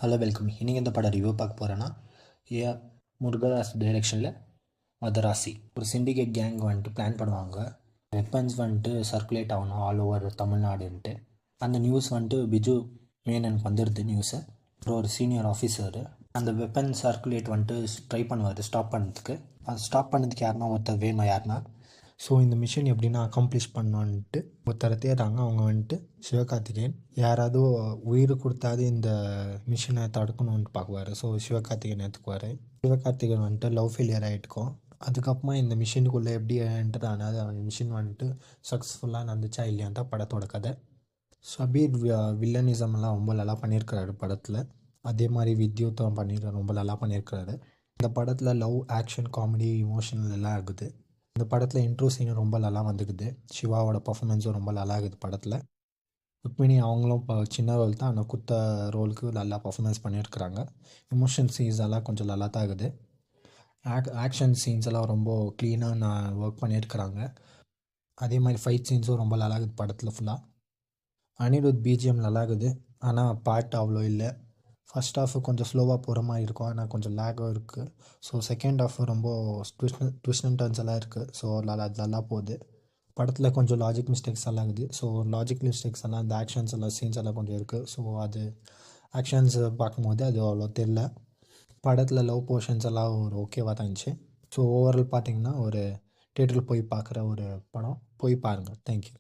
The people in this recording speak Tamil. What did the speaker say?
Hello welcome. இன்றைக்கி இந்த படம் ரிவ்யூ பார்க்க போகிறேன்னா ஏஆர் முருகதாஸ் டைரெக்ஷனில் மதராசி ஒரு சிண்டிகேட் கேங் வந்துட்டு பிளான் பண்ணுவாங்க. வெப்பன்ஸ் வந்துட்டு சர்க்குலேட் ஆகணும் ஆல் ஓவர் தமிழ்நாடுன்ட்டு. அந்த நியூஸ் வந்துட்டு பிஜு மேனனுக்கு வந்துடுது நியூஸு. அப்புறம் ஒரு சீனியர் ஆஃபீஸரு அந்த வெப்பன் சர்க்குலேட் வந்துட்டு ட்ரை பண்ணுவார் ஸ்டாப் பண்ணுறதுக்கு. அது ஸ்டாப் பண்ணதுக்கு யாருன்னா ஒருத்தர் வேணும். யாருன்னா ஸோ இந்த மிஷன் எப்படின்னா அக்கம்ப்ளிஷ் பண்ணோன்ட்டு ஒருத்தரை தேடுறாங்க. அவங்க வந்துட்டு சிவகார்த்திகேயன். யாராவது உயிர் கொடுத்தாது இந்த மிஷினை தடுக்கணுன்ட்டு பார்க்குவார். ஸோ சிவகார்த்திகேயன் எடுத்துக்குவார். சிவகார்த்திகேயன் வந்துட்டு லவ் ஃபெயிலியர் ஆகிட்டுக்கும். அதுக்கப்புறமா இந்த மிஷினுக்குள்ளே எப்படி என்டர் ஆனது, அந்த மிஷின் வந்துட்டு சக்ஸஸ்ஃபுல்லாக நடந்துச்சா இல்லையான் தான் படத்தோட கதை. ஷபீர் வில்லனிசம்லாம் ரொம்ப நல்லா பண்ணியிருக்கிறாரு படத்தில். அதே மாதிரி வித்யுத்தம் பண்ணியிருக்காரு, ரொம்ப நல்லா பண்ணியிருக்கிறாரு. இந்த படத்தில் லவ், ஆக்ஷன், காமெடி, இமோஷனல் எல்லாம் இருக்குது. இந்த படத்தில் இன்ட்ரோ சீனும் ரொம்ப நல்லா வந்துக்குது. சிவாவோட பர்ஃபார்மன்ஸும் ரொம்ப நல்லா இருக்குது படத்தில். ருக்மிணி அவங்களும் இப்போ சின்ன ரோல் தான், ஆனால் குத்த ரோலுக்கு நல்லா பர்ஃபார்மன்ஸ் பண்ணியிருக்கிறாங்க. இமோஷன் சீன்ஸ் எல்லாம் கொஞ்சம் நல்லா தான் இருக்குது. ஆக்ஷன் சீன்ஸ் எல்லாம் ரொம்ப க்ளீனாக நான் ஒர்க் பண்ணியிருக்கிறாங்க. அதே மாதிரி ஃபைட் சீன்ஸும் ரொம்ப நல்லா இருக்குது படத்தில் ஃபுல்லாக. அனிருத் பிஜிஎம் நல்லா இருக்குது, ஆனால் பாட்டு அவ்வளோ இல்லை. ஃபஸ்ட் ஹாஃபு கொஞ்சம் ஸ்லோவாக போகிற மாதிரி இருக்கும், ஆனால் கொஞ்சம் லேகாக இருக்குது. ஸோ செகண்ட் ஹாஃபு ரொம்ப ட்விஸ்ட் அண்ட் டர்ன்ஸ் எல்லாம் இருக்குது. ஸோ அது நல்லா போகுது. படத்தில் கொஞ்சம் லாஜிக் மிஸ்டேக்ஸ் எல்லாம் இருக்குது. ஸோ லாஜிக் மிஸ்டேக்ஸ் எல்லாம் இந்த ஆக்ஷன்ஸ் எல்லாம் சீன்ஸ் எல்லாம் கொஞ்சம் இருக்குது. ஸோ அது ஆக்ஷன்ஸ் பார்க்கும்போது அது அவ்வளோ தெரில. படத்தில் லவ் போர்ஷன்ஸ் எல்லாம் ஒரு ஓகேவாக தான் இருந்துச்சு. ஸோ ஓவரால் பார்த்திங்கன்னா ஒரு தேட்டரில் போய் பார்க்குற ஒரு படம். போய் பாருங்கள். தேங்க்யூ.